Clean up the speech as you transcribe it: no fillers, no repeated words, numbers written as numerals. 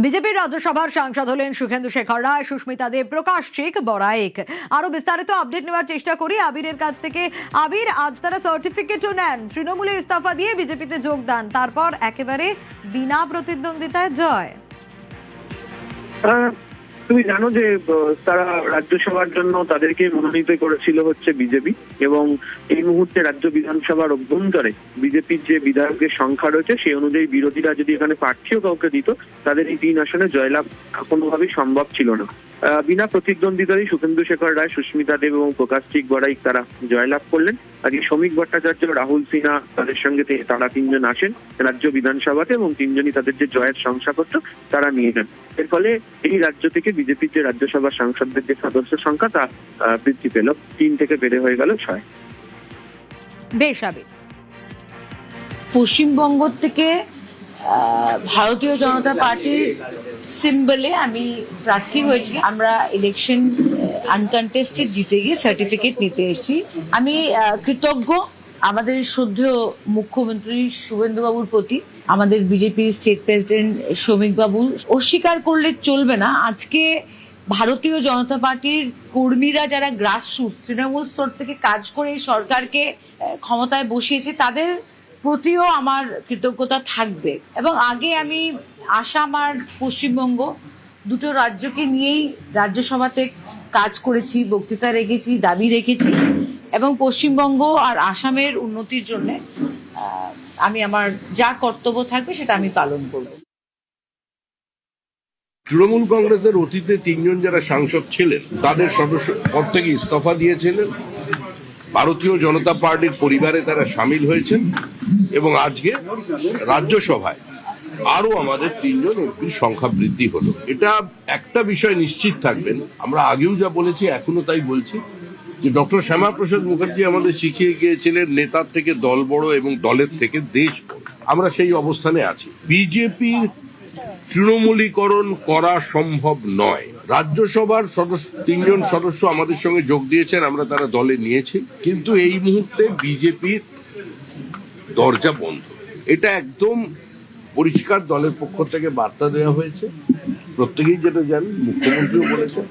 বিজেপির রাজ্যসভার সাংসদ হলেন সুখেন্দু শেখর রায়, সুস্মিতা দেব, প্রকাশ চিক, বড়াইক। আরো বিস্তারিত আপডেট নেওয়ার চেষ্টা করি আবিরের কাছ থেকে। আবির, আজ তারা সার্টিফিকেটও নেন, তৃণমূলে ইস্তফা দিয়ে বিজেপিতে যোগদান, তারপর একেবারে বিনা প্রতিদ্বন্দ্বিতায় জয়। তুমি জানো যে তারা রাজ্যসভার জন্য তাদেরকে মনোনীত করেছিল হচ্ছে বিজেপি, এবং এই মুহূর্তে রাজ্য বিধানসভার অভ্যন্তরে বিজেপির যে বিধায়কের সংখ্যা রয়েছে সেই অনুযায়ী বিরোধীরা যদি এখানে প্রার্থীও কাউকে দিত, তাদের এই 3 আসনে জয়লাভ কোনোভাবেই সম্ভব ছিল না। বিনা প্রতিদ্বন্দ্বিতায় সুখেন্দু শেখর রায়, সুস্মিতা দেব এবং প্রকাশ চিক বড়াইক তারা জয়লাভ করলেন। আজকে শ্রমিক ভট্টাচার্য, রাহুল সিনহা তাদের সঙ্গে তারা 3 জন আসেন রাজ্য বিধানসভাতে, এবং 3 জনই তাদের যে জয়ের শংসাপত্র তারা নিয়ে নেন। এর ফলে এই রাজ্য থেকে বিজেপির যে রাজ্যসভার সাংসদদের যে সদস্য সংখ্যা তা বৃদ্ধি পেল, 3 থেকে বেড়ে হয়ে গেল 6। বেশ আবির। পশ্চিমবঙ্গ থেকে ভারতীয় জনতা পার্টির সিম্বলে আমি প্রার্থী হয়েছি। আমরা ইলেকশন আনকন্টেস্টেড জিতে গিয়ে সার্টিফিকেট নিতে এসেছি। আমি কৃতজ্ঞ আমাদের শ্রদ্ধেয় মুখ্যমন্ত্রী শুভেন্দুবাবুর প্রতি, আমাদের বিজেপির স্টেট প্রেসিডেন্ট শ্রমিক বাবু। অস্বীকার করলে চলবে না, আজকে ভারতীয় জনতা পার্টির কর্মীরা যারা গ্রাসরুট তৃণমূল স্তর থেকে কাজ করে সরকারকে ক্ষমতায় বসিয়েছে, তাদের প্রতিও আমার কৃতজ্ঞতা থাকবে। এবং আগে আমি আসাম আর পশ্চিমবঙ্গ দুটো রাজ্যকে নিয়েই রাজ্যসভাতে কাজ করেছি, বক্তৃতা রেখেছি, দাবি রেখেছি, এবং পশ্চিমবঙ্গ আর আসামের উন্নতির জন্য আমি আমার যা কর্তব্য থাকবে সেটা আমি পালন করব। তৃণমূল কংগ্রেসের অতীতে 3 জন যারা সাংসদ ছিলেন তাদের সদস্য পদ থেকে ইস্তফা দিয়েছিলেন, ভারতীয় জনতা পার্টির পরিবারে তারা সামিল হয়েছেন, এবং আজকে রাজ্যসভায় আরো আমাদের 3 জন এমপির সংখ্যা বৃদ্ধি হলো। এটা একটা বিষয় নিশ্চিত থাকবেন, আমরা আগেও যা বলেছি এখনো তাই বলছি, যে ডক্টর শ্যামাপ্রসাদ মুখার্জি আমাদের শিখিয়ে গিয়েছিলেন নেতার থেকে দল বড় এবং দলের থেকে দেশ বড়। আমরা সেই অবস্থানে আছি। বিজেপির তৃণমূলীকরণ করা সম্ভব নয়। রাজ্যসভার 3 জন সদস্য আমাদের সঙ্গে যোগ দিয়েছেন, আমরা তারা দলে নিয়েছি, কিন্তু এই মুহূর্তে বিজেপির দরজা বন্ধ। এটা একদম পরিষ্কার দলের পক্ষ থেকে বার্তা দেওয়া হয়েছে, প্রত্যেকেই যেটা জানেন, মুখ্যমন্ত্রীও বলেছেন।